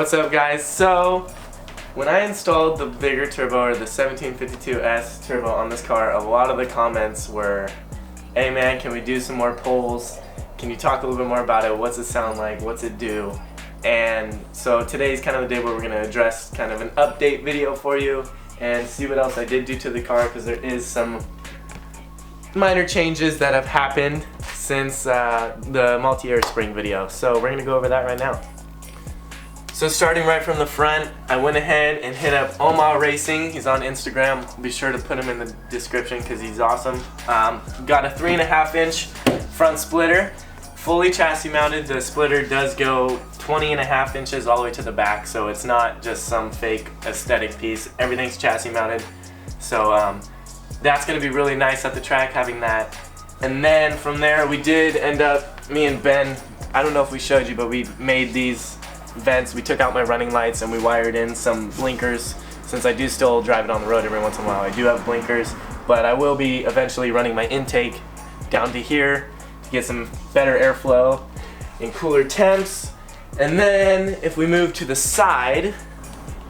What's up, guys? So when I installed the bigger turbo, or the 1752S turbo on this car, a lot of the comments were, hey man, can we do some more polls? Can you talk a little bit more about it? What's it sound like? What's it do? And so today's kind of the day where we're going to address kind of an update video for you and see what else I did do to the car, because there is some minor changes that have happened since the multi-air spring video. So we're going to go over that right now. So starting right from the front, I went ahead and hit up Oma Racing. He's on Instagram. Be sure to put him in the description because he's awesome. Got a 3.5-inch front splitter, fully chassis mounted. The splitter does go 20.5 inches all the way to the back, so it's not just some fake aesthetic piece. Everything's chassis mounted. So that's going to be really nice at the track having that. And then from there we did end up, me and Ben, I don't know if we showed you, but we made these vents. We took out my running lights and we wired in some blinkers. Since I do still drive it on the road every once in a while, I do have blinkers, but I will be eventually running my intake down to here to get some better airflow and cooler temps. And then if we move to the side,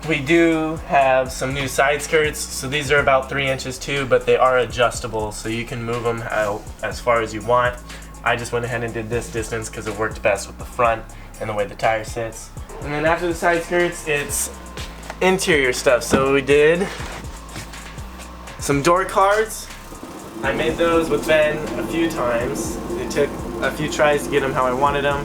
we do have some new side skirts. So these are about 3 inches too, but they are adjustable, so you can move them out as far as you want. I just went ahead and did this distance because it worked best with the front and the way the tire sits. And then after the side skirts, it's interior stuff. So we did some door cards. I made those with Ben a few times. It took a few tries to get them how I wanted them.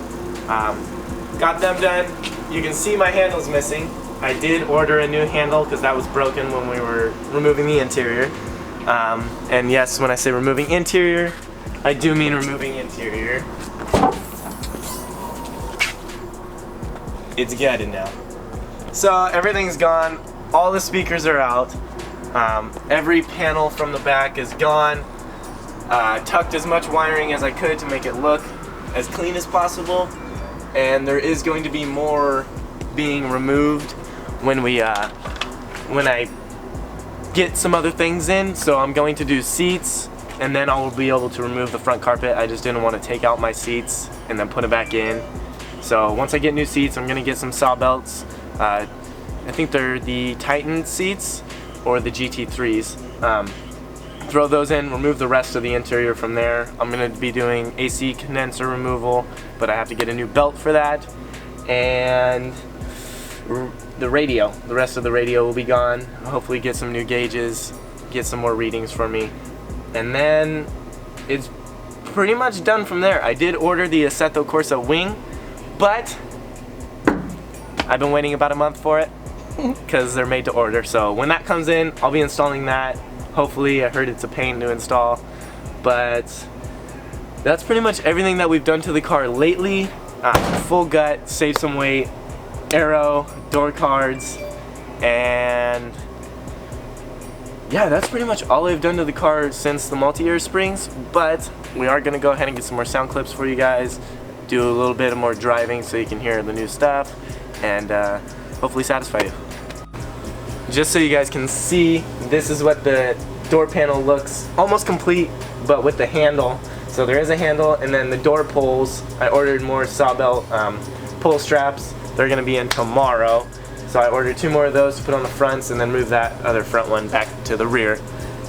Got them done. You can see my handle's missing. I did order a new handle because that was broken when we were removing the interior. And yes, when I say removing interior, I do mean removing interior. It's gutted now. So everything's gone. All the speakers are out. Every panel from the back is gone. Tucked as much wiring as I could to make it look as clean as possible. And there is going to be more being removed when I get some other things in. So I'm going to do seats, and then I'll be able to remove the front carpet. I just didn't want to take out my seats and then put it back in. So once I get new seats, I'm gonna get some saw belts. I think they're the Titan seats or the GT3s. Throw those in, remove the rest of the interior from there. I'm gonna be doing AC condenser removal, but I have to get a new belt for that. And the radio, the rest of the radio will be gone. Hopefully get some new gauges, get some more readings for me. And then it's pretty much done from there. I did order the Assetto Corsa wing, but I've been waiting about a month for it because they're made to order. So when that comes in, I'll be installing that. Hopefully, I heard it's a pain to install, but that's pretty much everything that we've done to the car lately. Full gut, save some weight, aero, door cards, and yeah, that's pretty much all I've done to the car since the multi-air springs. But we are gonna go ahead and get some more sound clips for you guys, do a little bit more driving so you can hear the new stuff, and hopefully satisfy you. Just so you guys can see, this is what the door panel looks almost complete, but with the handle. So there is a handle, and then the door pulls. I ordered more saw belt pull straps. They're gonna be in tomorrow. So I ordered 2 more of those to put on the fronts, and then move that other front one back to the rear.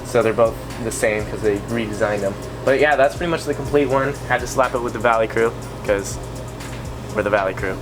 So they're both the same because they redesigned them. But yeah, that's pretty much the complete one. Had to slap it with the Valley Crew because we're the Valley Crew.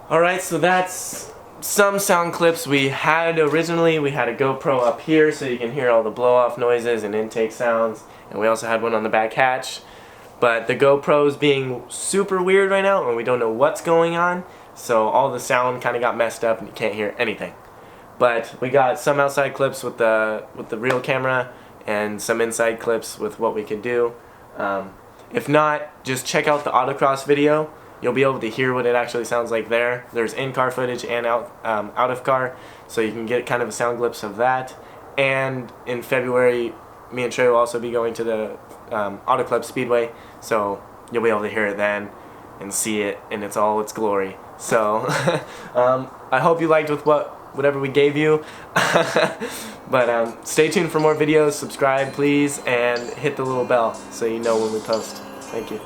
Alright, so that's some sound clips we had originally. We had a GoPro up here so you can hear all the blow-off noises and intake sounds, and we also had one on the back hatch. But the GoPro's being super weird right now and we don't know what's going on, so all the sound kind of got messed up and you can't hear anything. But we got some outside clips with the real camera and some inside clips with what we could do. If not, just check out the autocross video. You'll be able to hear what it actually sounds like there. There's in-car footage and out of car, so you can get kind of a sound glimpse of that. And in February, me and Trey will also be going to the Auto Club Speedway, so you'll be able to hear it then and see it in all its glory. So I hope you liked with whatever we gave you. But stay tuned for more videos. Subscribe, please, and hit the little bell so you know when we post. Thank you.